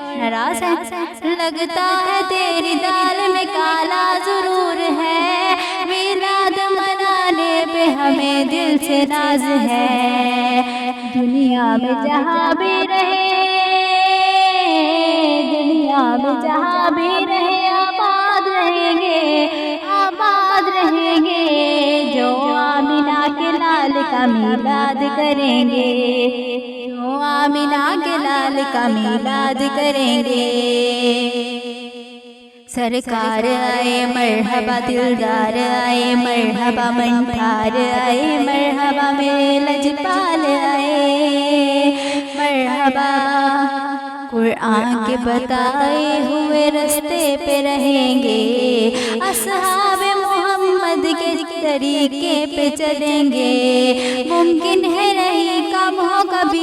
ناراض ہے، لگتا ہے تیری دال میں کالا ضرور ہے، میلاد منانے پہ ہمیں دل سے ناز ہے، دنیا میں جہاں بھی رہے، دنیا میں جہاں بھی رہے آباد رہیں گے، آباد رہیں گے، جو آمینہ کے لال کا میلاد کریں گے، جو آمینہ کے لال کا میلاد کریں گے۔ سرکار آئے مرحبا، دلدار آئے مرحبا، منٹھار آئے مرحبا، میرے لجپال آئے مرحبا، قرآن کے بتائے ہوئے رستے پہ رہیں گے، اصحاب محمد کے طریقے پہ چلیں گے، ممکن ہے نہیں کم ہو کبھی